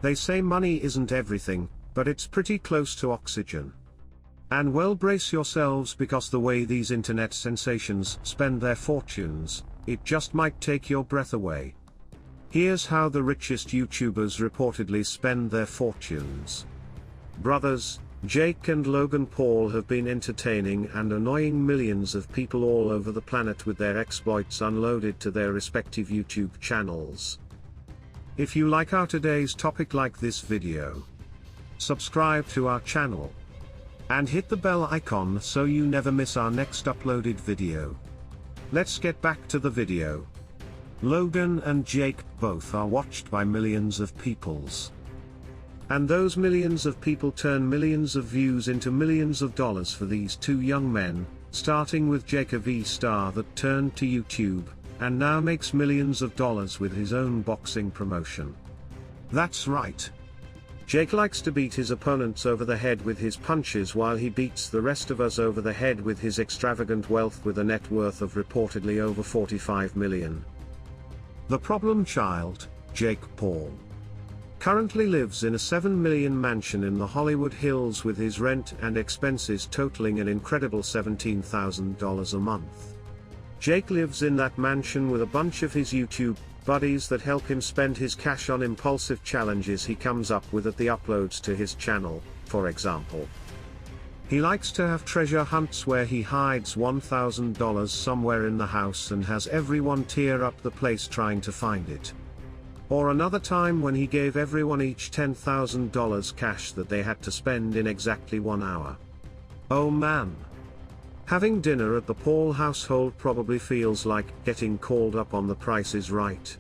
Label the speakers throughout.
Speaker 1: They say money isn't everything, but it's pretty close to oxygen. And well, brace yourselves, because the way these internet sensations spend their fortunes, it just might take your breath away. Here's how the richest YouTubers reportedly spend their fortunes. Brothers Jake and Logan Paul have been entertaining and annoying millions of people all over the planet with their exploits unloaded to their respective YouTube channels. If you like our today's topic, like this video, subscribe to our channel, and hit the bell icon so you never miss our next uploaded video. Let's get back to the video. Logan and Jake both are watched by millions of peoples. And those millions of people turn millions of views into millions of dollars for these two young men, starting with Jake, a V-star that turned to YouTube, and now makes millions of dollars with his own boxing promotion. That's right. Jake likes to beat his opponents over the head with his punches, while he beats the rest of us over the head with his extravagant wealth, with a net worth of reportedly over 45 million. The problem child, Jake Paul, currently lives in a $7 million mansion in the Hollywood Hills, with his rent and expenses totaling an incredible $17,000 a month. Jake lives in that mansion with a bunch of his YouTube buddies that help him spend his cash on impulsive challenges he comes up with at the uploads to his channel. For example, he likes to have treasure hunts where he hides $1,000 somewhere in the house and has everyone tear up the place trying to find it. Or another time when he gave everyone each $10,000 cash that they had to spend in exactly 1 hour. Oh man. Having dinner at the Paul household probably feels like getting called up on The Price is Right.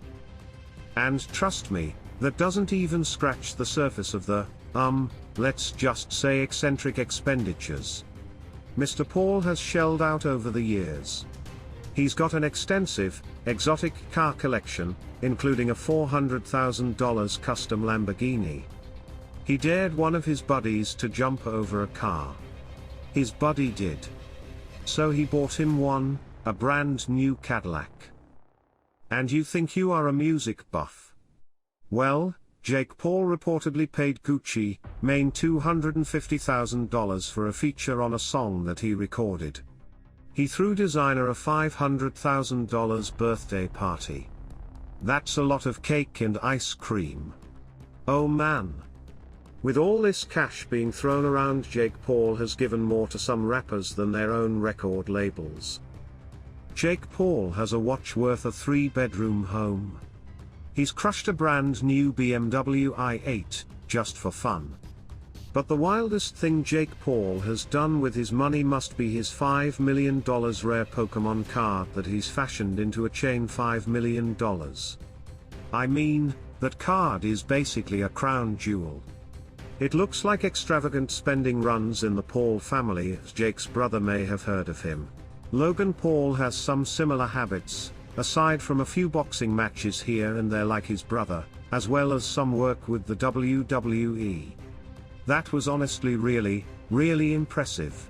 Speaker 1: And trust me, that doesn't even scratch the surface of the, let's just say eccentric expenditures Mr. Paul has shelled out over the years. He's got an extensive, exotic car collection, including a $400,000 custom Lamborghini. He dared one of his buddies to jump over a car. His buddy did. So he bought him one, a brand new Cadillac. And you think you are a music buff? Well, Jake Paul reportedly paid Gucci Mane $250,000 for a feature on a song that he recorded. He threw designer a $500,000 birthday party. That's a lot of cake and ice cream. Oh man. With all this cash being thrown around, Jake Paul has given more to some rappers than their own record labels. Jake Paul has a watch worth a 3-bedroom home. He's crushed a brand new BMW i8, just for fun. But the wildest thing Jake Paul has done with his money must be his $5 million rare Pokemon card that he's fashioned into a chain. $5 million. I mean, that card is basically a crown jewel. It looks like extravagant spending runs in the Paul family, as Jake's brother may have heard of him. Logan Paul has some similar habits, aside from a few boxing matches here and there like his brother, as well as some work with the WWE. That was honestly really impressive.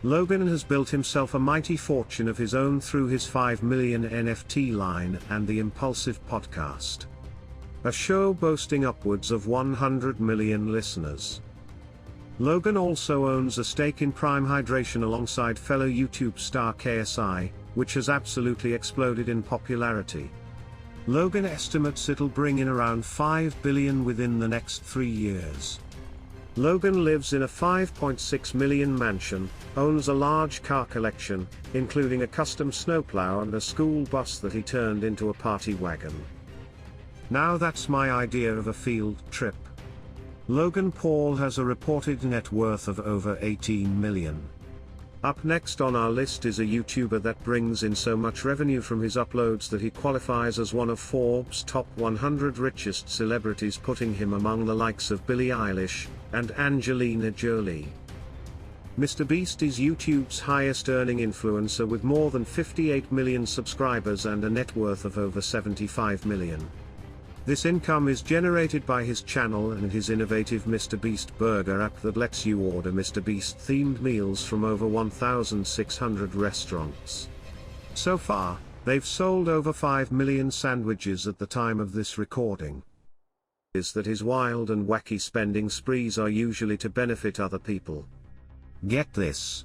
Speaker 1: Logan has built himself a mighty fortune of his own through his 5 million NFT line and the Impulsive podcast, a show boasting upwards of 100 million listeners. Logan also owns a stake in Prime Hydration alongside fellow YouTube star KSI, which has absolutely exploded in popularity. Logan estimates it'll bring in around $5 billion within the next 3 years. Logan lives in a $5.6 million mansion, owns a large car collection, including a custom snowplow and a school bus that he turned into a party wagon. Now that's my idea of a field trip. Logan Paul has a reported net worth of over 18 million. Up next on our list is a YouTuber that brings in so much revenue from his uploads that he qualifies as one of Forbes' top 100 richest celebrities, putting him among the likes of Billie Eilish and Angelina Jolie. Mr. Beast is YouTube's highest earning influencer with more than 58 million subscribers and a net worth of over 75 million. This income is generated by his channel and his innovative Mr. Beast Burger app that lets you order Mr. Beast themed meals from over 1,600 restaurants. So far, they've sold over 5 million sandwiches at the time of this recording. is that his wild and wacky spending sprees are usually to benefit other people. Get this.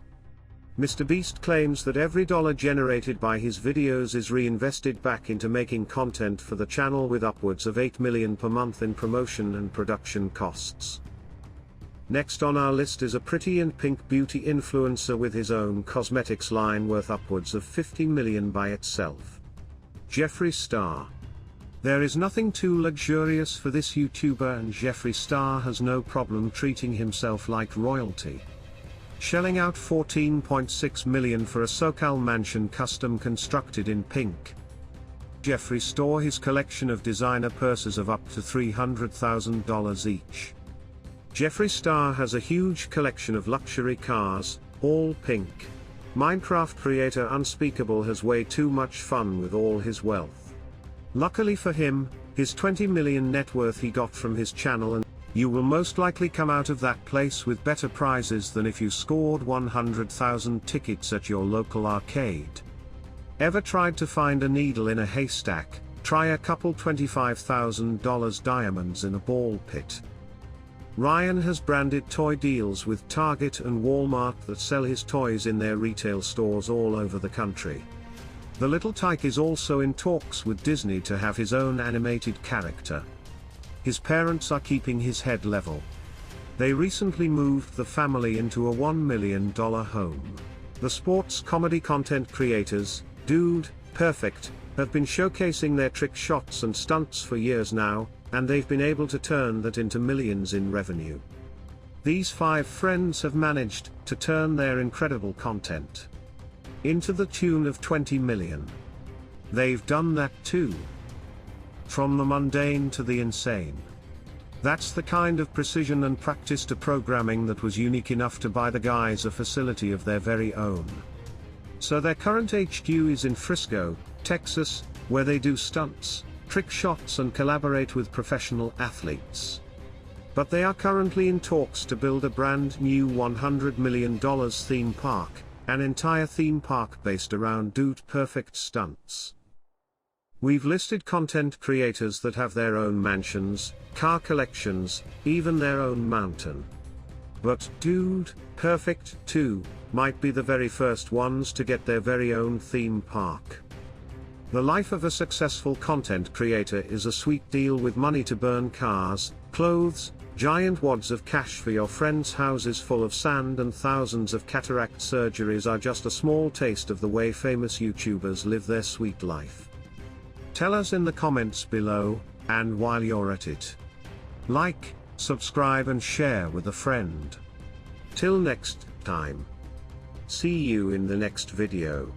Speaker 1: Mr. Beast claims that every dollar generated by his videos is reinvested back into making content for the channel, with upwards of $8 million per month in promotion and production costs. Next on our list is a pretty and pink beauty influencer with his own cosmetics line worth upwards of $50 million by itself. Jeffree Star. There is nothing too luxurious for this YouTuber, and Jeffree Star has no problem treating himself like royalty. Shelling out $14.6 million for a SoCal mansion custom constructed in pink. Jeffree store his collection of designer purses of up to $300,000 each. Jeffree Star has a huge collection of luxury cars, all pink. Minecraft creator Unspeakable has way too much fun with all his wealth. Luckily for him, his $20 million net worth he got from his channel, and you will most likely come out of that place with better prizes than if you scored 100,000 tickets at your local arcade. Ever tried to find a needle in a haystack? Try a couple $25,000 diamonds in a ball pit. Ryan has branded toy deals with Target and Walmart that sell his toys in their retail stores all over the country. The little tyke is also in talks with Disney to have his own animated character. His parents are keeping his head level. They recently moved the family into a $1 million home. The sports comedy content creators, Dude Perfect, have been showcasing their trick shots and stunts for years now, and they've been able to turn that into millions in revenue. These 5 friends have managed to turn their incredible content into the tune of 20 million. They've done that too. From the mundane to the insane. That's the kind of precision and practice to programming that was unique enough to buy the guys a facility of their very own. So their current HQ is in Frisco, Texas, where they do stunts, trick shots and collaborate with professional athletes. But they are currently in talks to build a brand new $100 million theme park, an entire theme park based around Dude Perfect stunts. We've listed content creators that have their own mansions, car collections, even their own mountain. But Dude Perfect 2 might be the very first ones to get their very own theme park. The life of a successful content creator is a sweet deal with money to burn, cars, clothes, giant wads of cash for your friends' houses full of sand, and thousands of cataract surgeries are just a small taste of the way famous YouTubers live their sweet life. Tell us in the comments below, and while you're at it, like, subscribe and share with a friend. Till next time. See you in the next video.